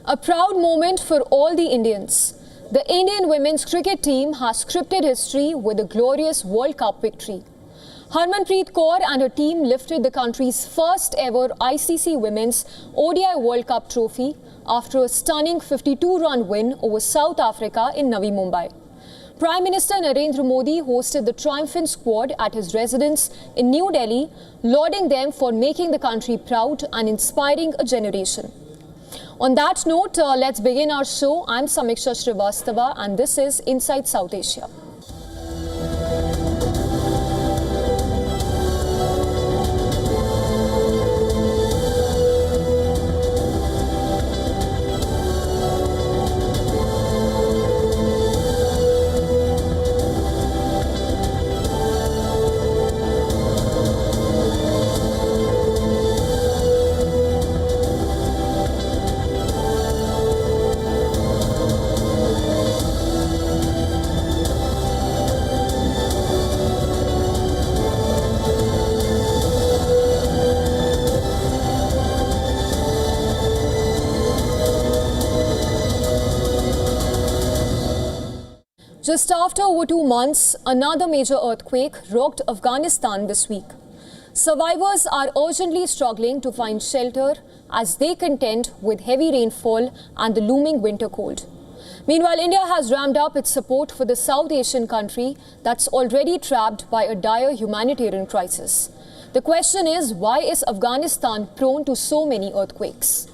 A proud moment for all the Indians. The Indian women's cricket team has scripted history with a glorious World Cup victory. Harmanpreet Kaur and her team lifted the country's first ever ICC Women's ODI World Cup trophy after a stunning 52-run win over South Africa in Navi Mumbai. Prime Minister Narendra Modi hosted the triumphant squad at his residence in New Delhi, lauding them for making the country proud and inspiring a generation. On that note, let's begin our show. I'm Samiksha Srivastava and this is Inside South Asia. Just after over 2 months, another major earthquake rocked Afghanistan this week. Survivors are urgently struggling to find shelter as they contend with heavy rainfall and the looming winter cold. Meanwhile, India has ramped up its support for the South Asian country that's already trapped by a dire humanitarian crisis. The question is, why is Afghanistan prone to so many earthquakes?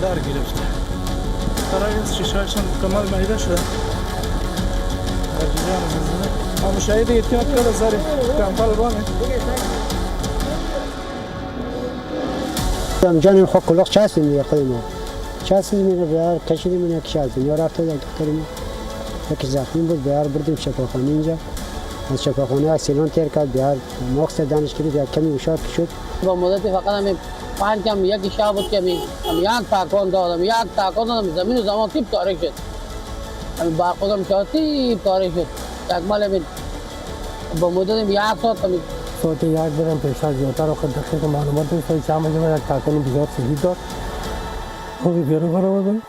دار گرفته. برای شیشه‌هاشون کامل مایده شده. جریان زلزله. اما شاید احتیاط کنه زری کامل بانه. جانم خود کلاق چاسی میگه خودم. چاسی میگه بیار کشیدی میگه کشیدی. یا رفته در دکتری یکی زخمی بود بیار بردیم شفاخانه اینجا. از شفاخانه اکسیلون تیر کرد بیار مقصد دانشگاهی بیار کمی مشارک شد. با مدت فقط همین 5 کم یک شب بود که یک تاکان دادم زمین و زمان تیپ تاریک شد. همین برخودم شد تیپ تاریک شد. تکمال همین با مدت یک ساعت همین صوت یک برم پیشتر زیادتر و خود دقیق معلومات داریم سوی چند بجه من یک تاکانی بزار سهید داد. خوبی بیارو برام بودم.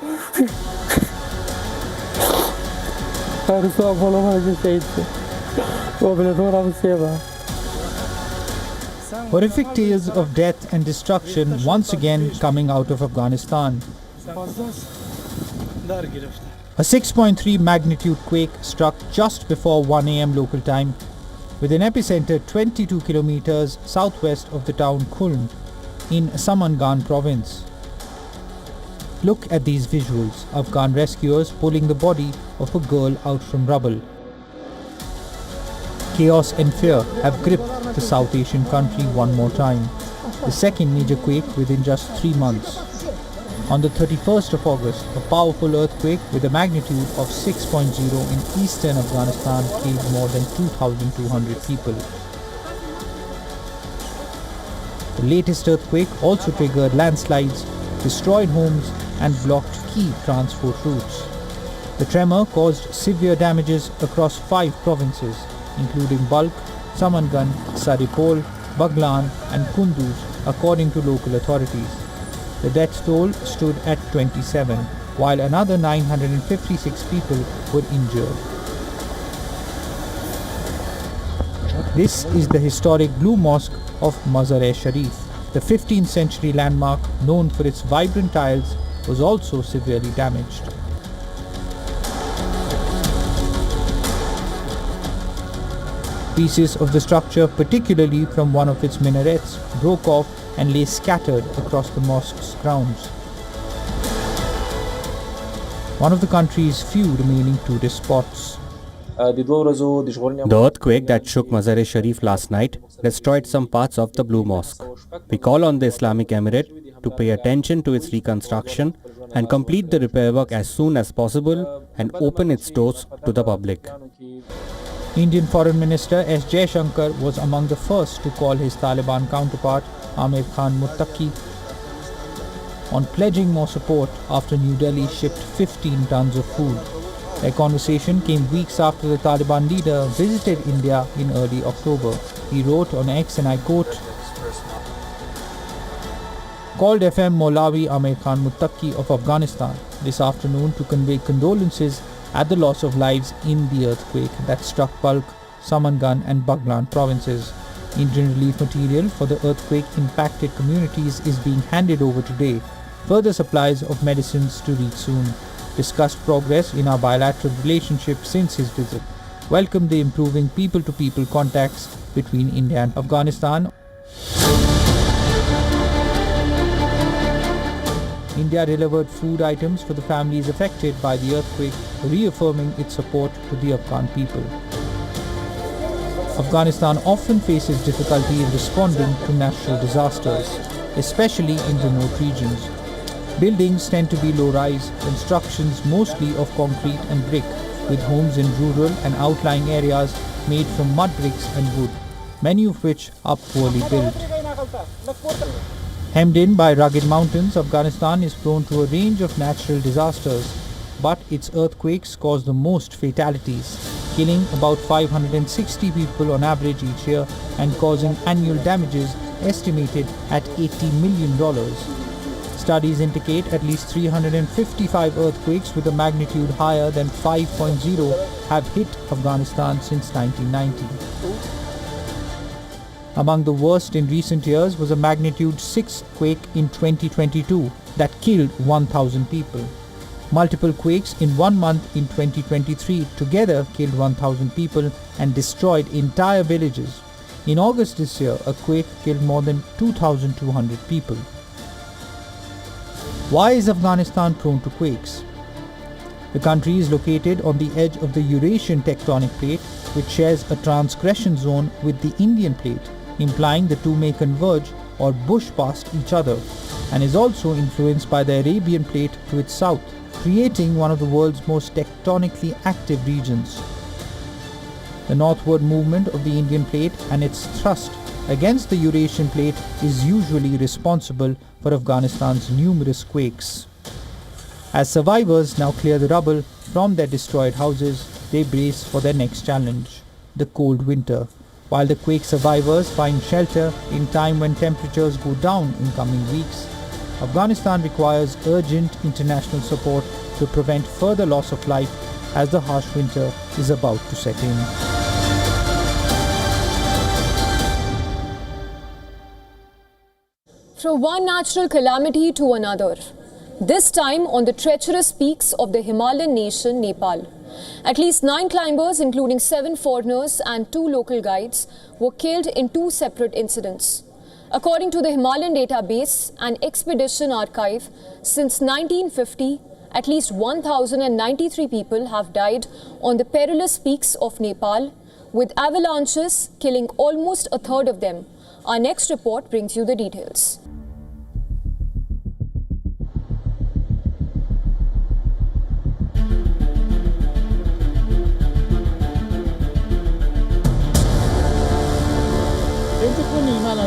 هر سو افغانم هرچی شهید شد. و بلدون هم سیبا. Horrific tales of death and destruction once again coming out of Afghanistan. A 6.3 magnitude quake struck just before 1 a.m. local time, with an epicenter 22 kilometers southwest of the town Kulm in Samangan province. Look at these visuals, Afghan rescuers pulling the body of a girl out from rubble. Chaos and fear have gripped the South Asian country one more time, the second major quake within just 3 months. On the 31st of August, a powerful earthquake with a magnitude of 6.0 in eastern Afghanistan killed more than 2,200 people. The latest earthquake also triggered landslides, destroyed homes and blocked key transport routes. The tremor caused severe damages across 5 provinces, including Balkh, Samangan, Saripol, Baglan and Kunduz, according to local authorities. The death toll stood at 27, while another 956 people were injured. This is the historic Blue Mosque of Mazar-e-Sharif. The 15th century landmark, known for its vibrant tiles, was also severely damaged. Pieces of the structure, particularly from one of its minarets, broke off and lay scattered across the mosque's grounds. One of the country's few remaining tourist spots. The earthquake that shook Mazar-e-Sharif last night destroyed some parts of the Blue Mosque. We call on the Islamic Emirate to pay attention to its reconstruction and complete the repair work as soon as possible and open its doors to the public. Indian Foreign Minister S. Jaishankar was among the first to call his Taliban counterpart Amir Khan Muttaqi on pledging more support after New Delhi shipped 15 tons of food. Their conversation came weeks after the Taliban leader visited India in early October. He wrote on X, and I quote, "Called FM Maulavi Amir Khan Muttaqi of Afghanistan this afternoon to convey condolences at the loss of lives in the earthquake that struck Balkh, Samangan and Baghlan provinces. Indian relief material for the earthquake-impacted communities is being handed over today. Further supplies of medicines to reach soon. Discussed progress in our bilateral relationship since his visit. Welcomed the improving people-to-people contacts between India and Afghanistan." India delivered food items for the families affected by the earthquake, reaffirming its support to the Afghan people. Afghanistan often faces difficulty in responding to natural disasters, especially in remote regions. Buildings tend to be low-rise, constructions mostly of concrete and brick, with homes in rural and outlying areas made from mud bricks and wood, many of which are poorly built. Hemmed in by rugged mountains, Afghanistan is prone to a range of natural disasters, but its earthquakes cause the most fatalities, killing about 560 people on average each year and causing annual damages estimated at $80 million. Studies indicate at least 355 earthquakes with a magnitude higher than 5.0 have hit Afghanistan since 1990. Among the worst in recent years was a magnitude 6 quake in 2022 that killed 1,000 people. Multiple quakes in 1 month in 2023 together killed 1,000 people and destroyed entire villages. In August this year, a quake killed more than 2,200 people. Why is Afghanistan prone to quakes? The country is located on the edge of the Eurasian tectonic plate, which shares a transgression zone with the Indian plate, implying the two may converge or bush past each other, and is also influenced by the Arabian plate to its south, creating one of the world's most tectonically active regions. The northward movement of the Indian plate and its thrust against the Eurasian plate is usually responsible for Afghanistan's numerous quakes. As survivors now clear the rubble from their destroyed houses, they brace for their next challenge, the cold winter. While the quake survivors find shelter in time when temperatures go down in coming weeks, Afghanistan requires urgent international support to prevent further loss of life as the harsh winter is about to set in. From one natural calamity to another, this time on the treacherous peaks of the Himalayan nation, Nepal. At least 9 climbers, including 7 foreigners and 2 local guides, were killed in 2 separate incidents. According to the Himalayan database and expedition archive, since 1950, at least 1,093 people have died on the perilous peaks of Nepal, with avalanches killing almost a third of them. Our next report brings you the details.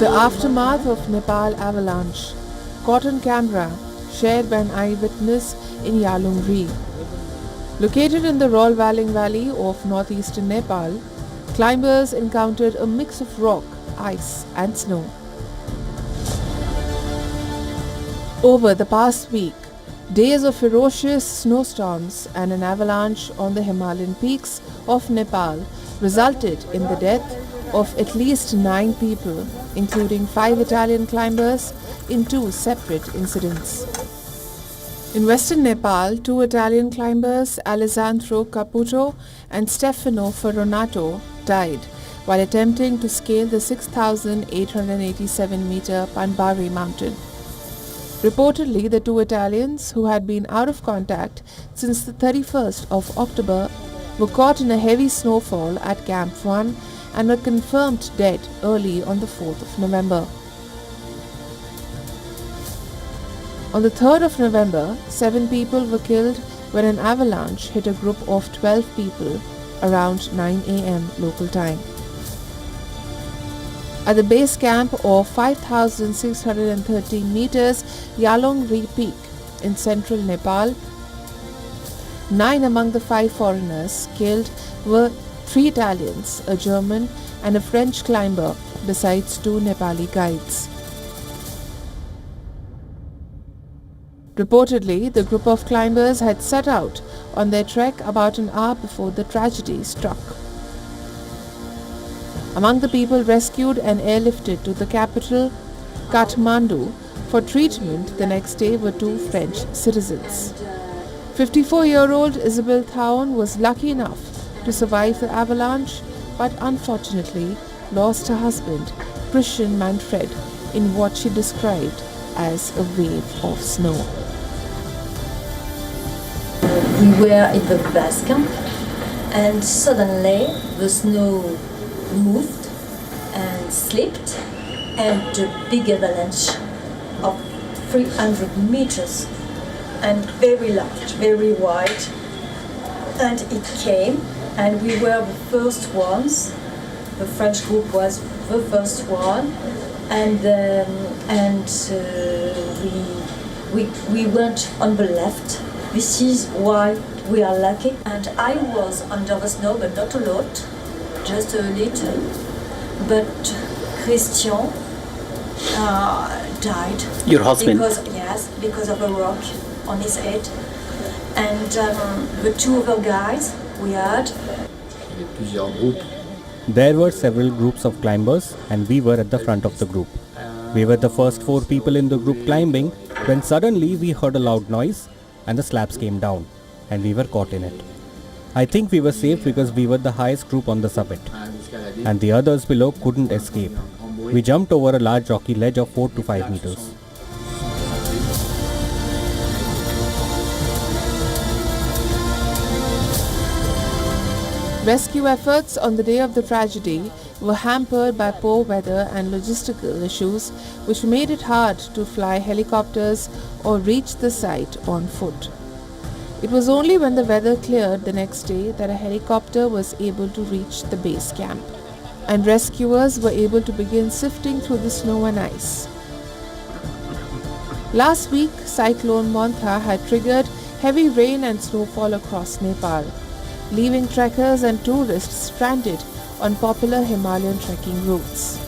The aftermath of Nepal avalanche, caught on camera, shared by an eyewitness in Yalungri. Located in the Rolvaling Valley of northeastern Nepal, climbers encountered a mix of rock, ice and snow. Over the past week, days of ferocious snowstorms and an avalanche on the Himalayan peaks of Nepal resulted in the death of at least 9 people, including 5 Italian climbers, in 2 separate incidents. In western Nepal, 2 Italian climbers, Alessandro Caputo and Stefano Ferronato, died while attempting to scale the 6,887-meter Panbari mountain. Reportedly, the 2 Italians, who had been out of contact since the 31st of October, were caught in a heavy snowfall at Camp 1 and were confirmed dead early on the 4th of November. On the 3rd of November, 7 people were killed when an avalanche hit a group of 12 people around 9 a.m. local time. At the base camp of 5,613 meters Yalongri Peak in central Nepal, 9 among the 5 foreigners killed were 3 Italians, a German and a French climber, besides 2 Nepali guides. Reportedly, the group of climbers had set out on their trek about an hour before the tragedy struck. Among the people rescued and airlifted to the capital, Kathmandu, for treatment the next day were 2 French citizens. 54-year-old Isabel Thaon was lucky enough to survive the avalanche, but unfortunately lost her husband, Christian Manfred, in what she described as a wave of snow. We were in the base camp, and suddenly the snow moved and slipped, and a big avalanche of 300 meters and very large, very wide, and it came, and we were the first ones. The French group was the first one, and we went on the left. This is why we are lucky. And I was under the snow, but not a lot, just a little. But Christian died. Your husband? Because of a rock on his head. And the 2 other guys we had. There were several groups of climbers and we were at the front of the group. We were the first 4 people in the group climbing when suddenly we heard a loud noise and the slabs came down and we were caught in it. I think we were safe because we were the highest group on the summit and the others below couldn't escape. We jumped over a large rocky ledge of 4 to 5 meters. Rescue efforts on the day of the tragedy were hampered by poor weather and logistical issues, which made it hard to fly helicopters or reach the site on foot. It was only when the weather cleared the next day that a helicopter was able to reach the base camp, and rescuers were able to begin sifting through the snow and ice. Last week, Cyclone Montha had triggered heavy rain and snowfall across Nepal, leaving trekkers and tourists stranded on popular Himalayan trekking routes.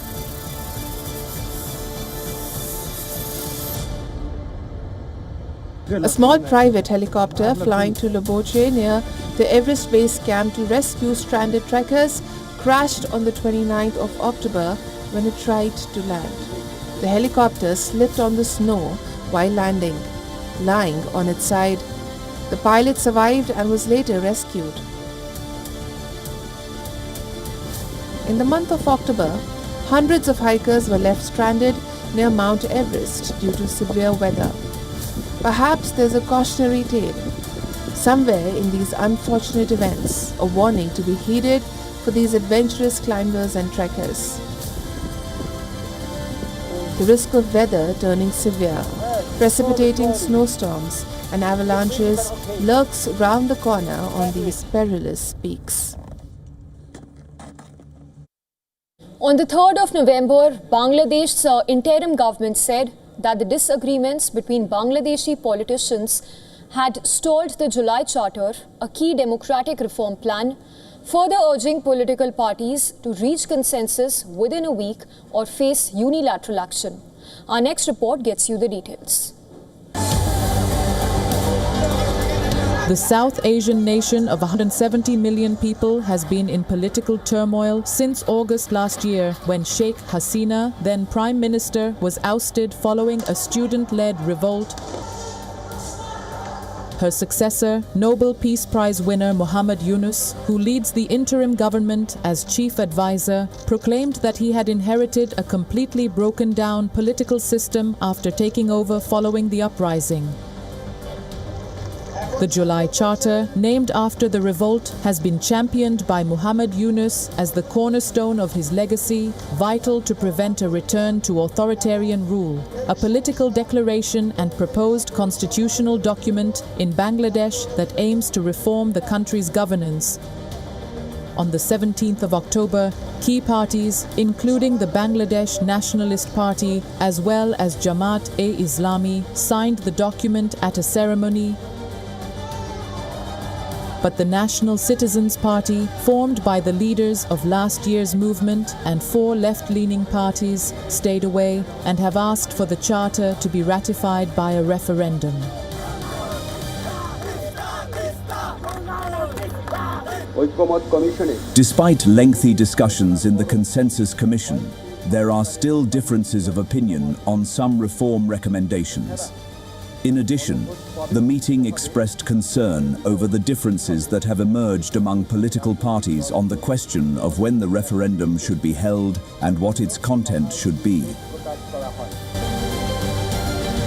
A small private helicopter flying to Loboche near the Everest Base Camp to rescue stranded trekkers crashed on the 29th of October when it tried to land. The helicopter slipped on the snow while landing, lying on its side. The pilot survived and was later rescued. In the month of October, hundreds of hikers were left stranded near Mount Everest due to severe weather. Perhaps there's a cautionary tale somewhere in these unfortunate events, a warning to be heeded for these adventurous climbers and trekkers. The risk of weather turning severe, precipitating snowstorms and avalanches lurks round the corner on these perilous peaks. On the 3rd of November, Bangladesh's interim government said that the disagreements between Bangladeshi politicians had stalled the July Charter, a key democratic reform plan, further urging political parties to reach consensus within a week or face unilateral action. Our next report gets you the details. The South Asian nation of 170 million people has been in political turmoil since August last year, when Sheikh Hasina, then Prime Minister, was ousted following a student-led revolt. Her successor, Nobel Peace Prize winner Muhammad Yunus, who leads the interim government as chief advisor, proclaimed that he had inherited a completely broken down political system after taking over following the uprising. The July Charter, named after the revolt, has been championed by Muhammad Yunus as the cornerstone of his legacy, vital to prevent a return to authoritarian rule, a political declaration and proposed constitutional document in Bangladesh that aims to reform the country's governance. On the 17th of October, key parties, including the Bangladesh Nationalist Party as well as Jamaat-e-Islami, signed the document at a ceremony. But the National Citizens Party, formed by the leaders of last year's movement and 4 left-leaning parties, stayed away and have asked for the charter to be ratified by a referendum. Despite lengthy discussions in the Consensus Commission, there are still differences of opinion on some reform recommendations. In addition, the meeting expressed concern over the differences that have emerged among political parties on the question of when the referendum should be held and what its content should be.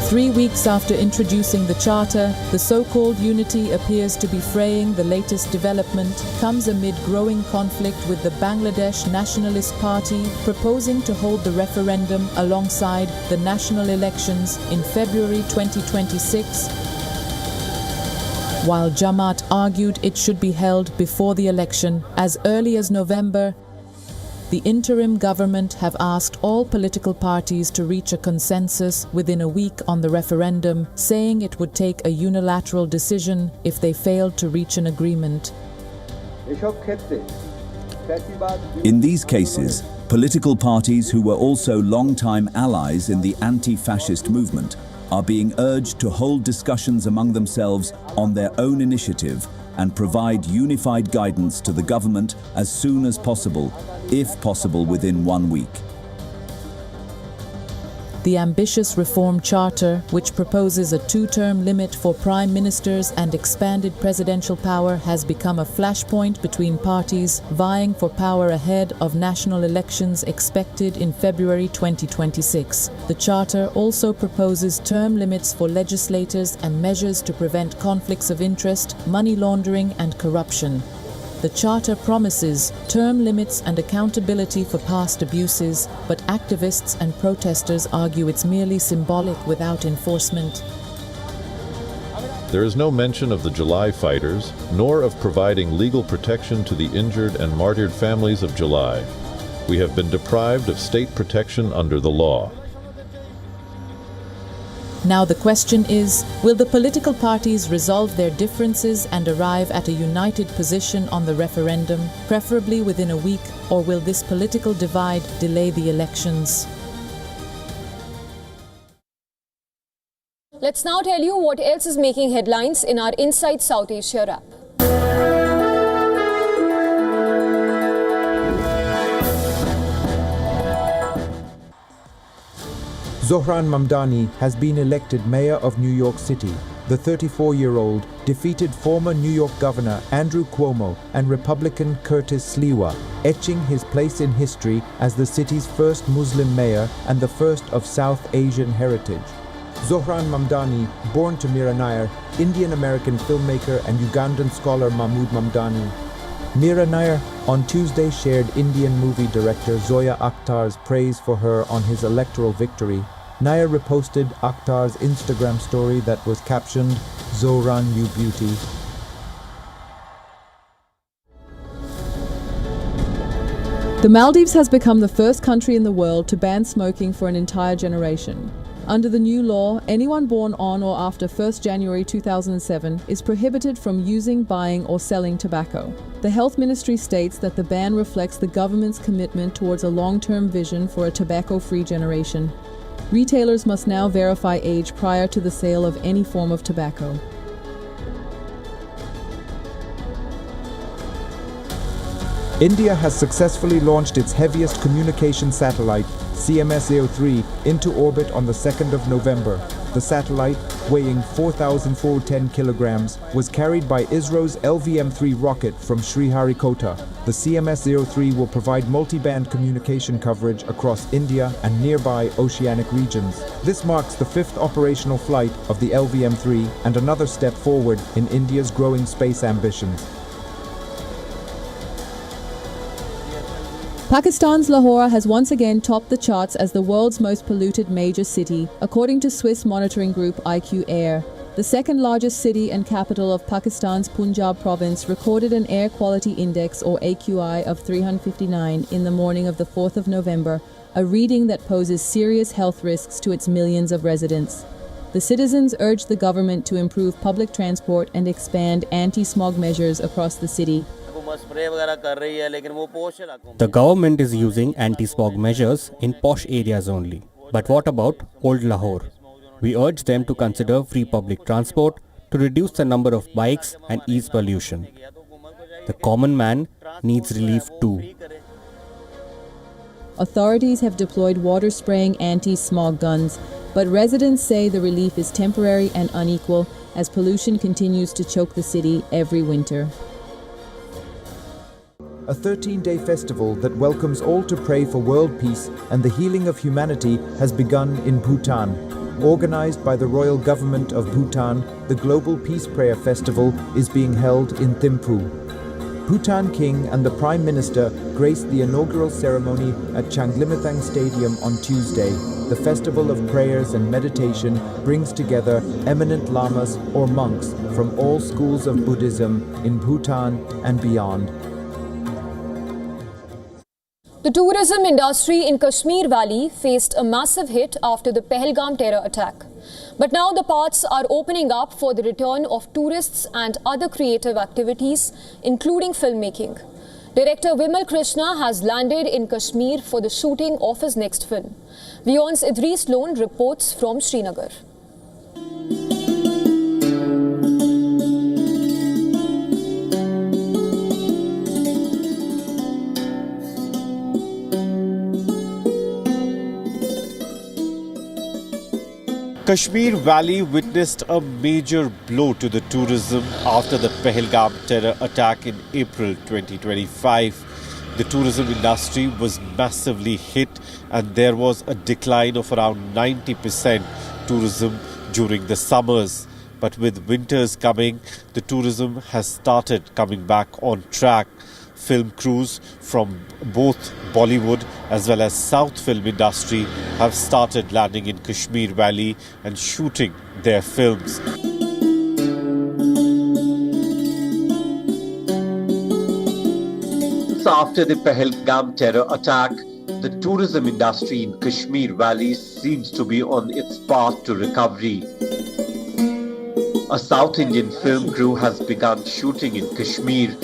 3 weeks after introducing the charter, the so-called unity appears to be fraying. The latest development comes amid growing conflict with the Bangladesh Nationalist Party proposing to hold the referendum alongside the national elections in February 2026, while Jamaat argued it should be held before the election as early as November. The interim government have asked all political parties to reach a consensus within a week on the referendum, saying it would take a unilateral decision if they failed to reach an agreement. In these cases, political parties who were also long-time allies in the anti-fascist movement are being urged to hold discussions among themselves on their own initiative and provide unified guidance to the government as soon as possible, if possible within 1 week. The ambitious Reform Charter, which proposes a 2-term limit for prime ministers and expanded presidential power, has become a flashpoint between parties vying for power ahead of national elections expected in February 2026. The Charter also proposes term limits for legislators and measures to prevent conflicts of interest, money laundering and corruption. The Charter promises term limits and accountability for past abuses, but activists and protesters argue it's merely symbolic without enforcement. There is no mention of the July fighters, nor of providing legal protection to the injured and martyred families of July. We have been deprived of state protection under the law. Now the question is, will the political parties resolve their differences and arrive at a united position on the referendum, preferably within a week, or will this political divide delay the elections? Let's now tell you what else is making headlines in our Inside South Asia wrap. Zohran Mamdani has been elected mayor of New York City. The 34-year-old defeated former New York Governor Andrew Cuomo and Republican Curtis Sliwa, etching his place in history as the city's first Muslim mayor and the first of South Asian heritage. Zohran Mamdani, born to Meera Nair, Indian-American filmmaker and Ugandan scholar Mahmood Mamdani. Meera Nair on Tuesday shared Indian movie director Zoya Akhtar's praise for her on his electoral victory. Nair reposted Akhtar's Instagram story that was captioned, "Zohran, you beauty." The Maldives has become the first country in the world to ban smoking for an entire generation. Under the new law, anyone born on or after 1st January 2007 is prohibited from using, buying or selling tobacco. The Health Ministry states that the ban reflects the government's commitment towards a long-term vision for a tobacco-free generation. Retailers must now verify age prior to the sale of any form of tobacco. India has successfully launched its heaviest communication satellite, CMS-03, into orbit on the 2nd of November. The satellite, weighing 4,410 kilograms, was carried by ISRO's LVM-3 rocket from Sriharikota. The CMS-03 will provide multi-band communication coverage across India and nearby oceanic regions. This marks the 5th operational flight of the LVM-3 and another step forward in India's growing space ambitions. Pakistan's Lahore has once again topped the charts as the world's most polluted major city, according to Swiss monitoring group IQ Air. The second largest city and capital of Pakistan's Punjab province recorded an air quality index, or AQI, of 359 in the morning of the 4th of November, a reading that poses serious health risks to its millions of residents. The citizens urged the government to improve public transport and expand anti-smog measures across the city. The government is using anti-smog measures in posh areas only. But what about Old Lahore? We urge them to consider free public transport to reduce the number of bikes and ease pollution. The common man needs relief too. Authorities have deployed water-spraying anti-smog guns, but residents say the relief is temporary and unequal as pollution continues to choke the city every winter. A 13-day festival that welcomes all to pray for world peace and the healing of humanity has begun in Bhutan. Organized by the Royal Government of Bhutan, the Global Peace Prayer Festival is being held in Thimphu. Bhutan King and the Prime Minister graced the inaugural ceremony at Changlimathang Stadium on Tuesday. The festival of prayers and meditation brings together eminent lamas or monks from all schools of Buddhism in Bhutan and beyond. The tourism industry in Kashmir Valley faced a massive hit after the Pahalgam terror attack. But now the paths are opening up for the return of tourists and other creative activities, including filmmaking. Director Vimal Krishna has landed in Kashmir for the shooting of his next film. WION's Idris Lone reports from Srinagar. Kashmir Valley witnessed a major blow to the tourism after the Pahalgam terror attack in April 2025. The tourism industry was massively hit and there was a decline of around 90% tourism during the summers. But with winters coming, the tourism has started coming back on track. Film crews from both Bollywood as well as South film industry have started landing in Kashmir Valley and shooting their films. After the Pahalgam terror attack, the tourism industry in Kashmir Valley seems to be on its path to recovery. A South Indian film crew has begun shooting in Kashmir,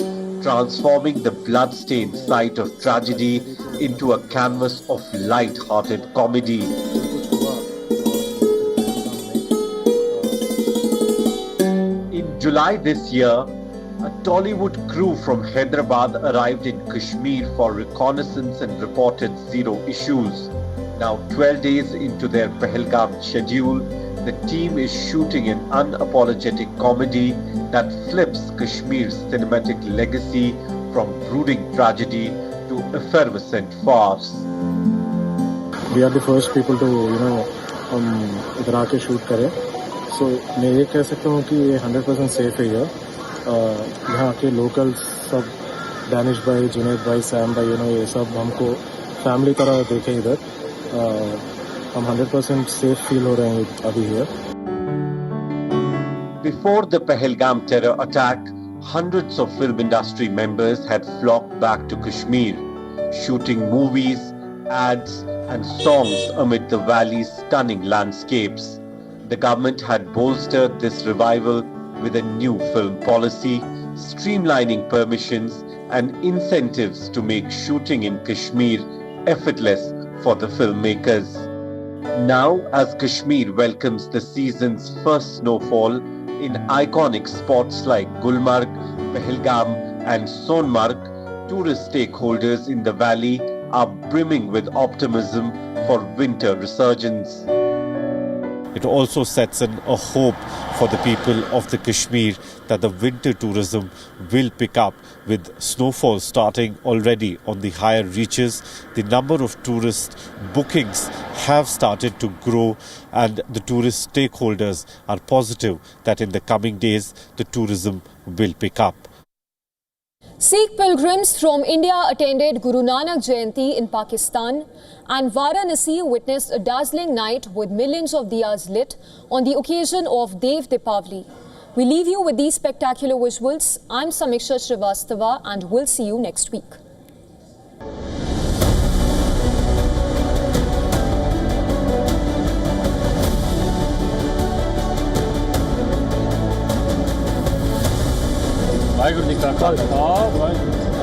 transforming the blood-stained site of tragedy into a canvas of light-hearted comedy. In July this year, a Tollywood crew from Hyderabad arrived in Kashmir for reconnaissance and reported zero issues. Now 12 days into their Pahalgam schedule, the team is shooting an unapologetic comedy that flips Kashmir's cinematic legacy from brooding tragedy to effervescent farce. We are the first people to, इधर आके shoot करें. So मैं ये कह सकता हूँ कि ये 100% safe है ये. यहाँ के locals सब Danish भाई, Junaid भाई, Sam भाई, ये सब हमको family तरह देखें इधर. हम 100% safe feel हो रहे हैं अभी here. Before the Pahalgam terror attack, hundreds of film industry members had flocked back to Kashmir, shooting movies, ads and songs amid the valley's stunning landscapes. The government had bolstered this revival with a new film policy, streamlining permissions and incentives to make shooting in Kashmir effortless for the filmmakers. Now, as Kashmir welcomes the season's first snowfall in iconic spots like Gulmarg, Pahalgam and Sonmarg, tourist stakeholders in the valley are brimming with optimism for winter resurgence. It also sets in a hope for the people of the Kashmir that the winter tourism will pick up with snowfall starting already on the higher reaches. The number of tourist bookings have started to grow, and the tourist stakeholders are positive that in the coming days the tourism will pick up. Sikh pilgrims from India attended Guru Nanak Jayanti in Pakistan, and Varanasi witnessed a dazzling night with millions of diyas lit on the occasion of Dev Dipavali. We leave you with these spectacular visuals. I'm Samiksha Srivastava, and we'll see you next week. Waheguru ji ਕਾ ਖਾਲਸਾ ਵਾਹਿਗੁਰੂ ਜੀ ਕੀ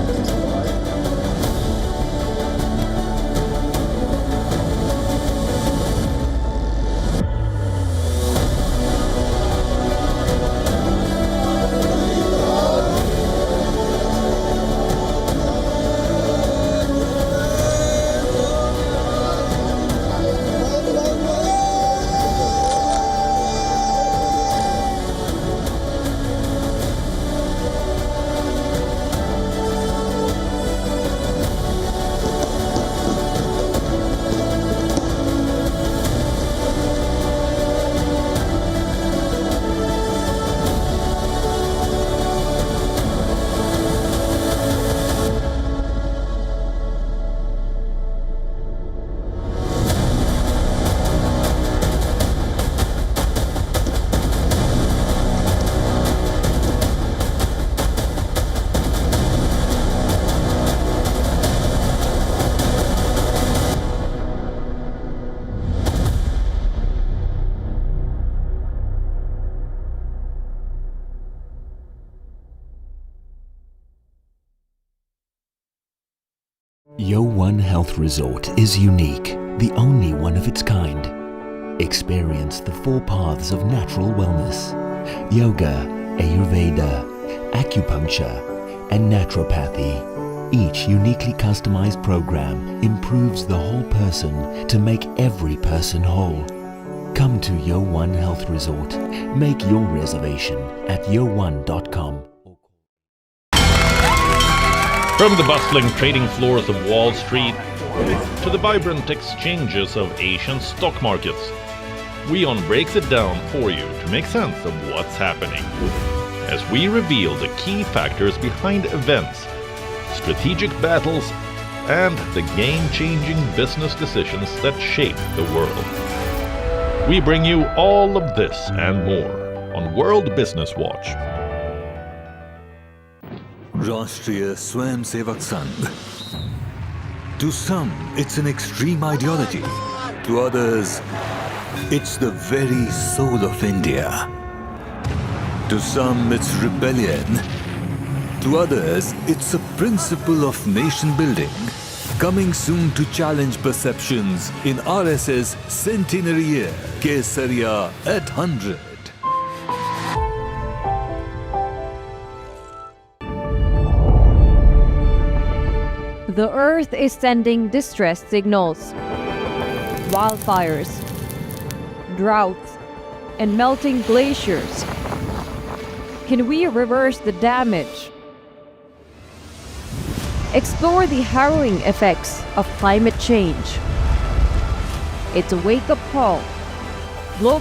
WION Health Resort is unique, the only one of its kind. Experience the 4 paths of natural wellness: yoga, Ayurveda, acupuncture, and naturopathy. Each uniquely customized program improves the whole person to make every person whole. Come to WION Health Resort. Make your reservation at WION.com. From the bustling trading floors of Wall Street to the vibrant exchanges of Asian stock markets, WION breaks it down for you to make sense of what's happening. As we reveal the key factors behind events, strategic battles, and the game-changing business decisions that shape the world. We bring you all of this and more on World Business Watch. Rashtriya Swayamsevak Sangh. To some, it's an extreme ideology. To others, it's the very soul of India. To some, it's rebellion. To others, it's a principle of nation building. Coming soon to challenge perceptions in RSS Centenary Year, Kesariya at 100. The Earth is sending distress signals. Wildfires, droughts, and melting glaciers. Can we reverse the damage? Explore the harrowing effects of climate change. It's a wake-up call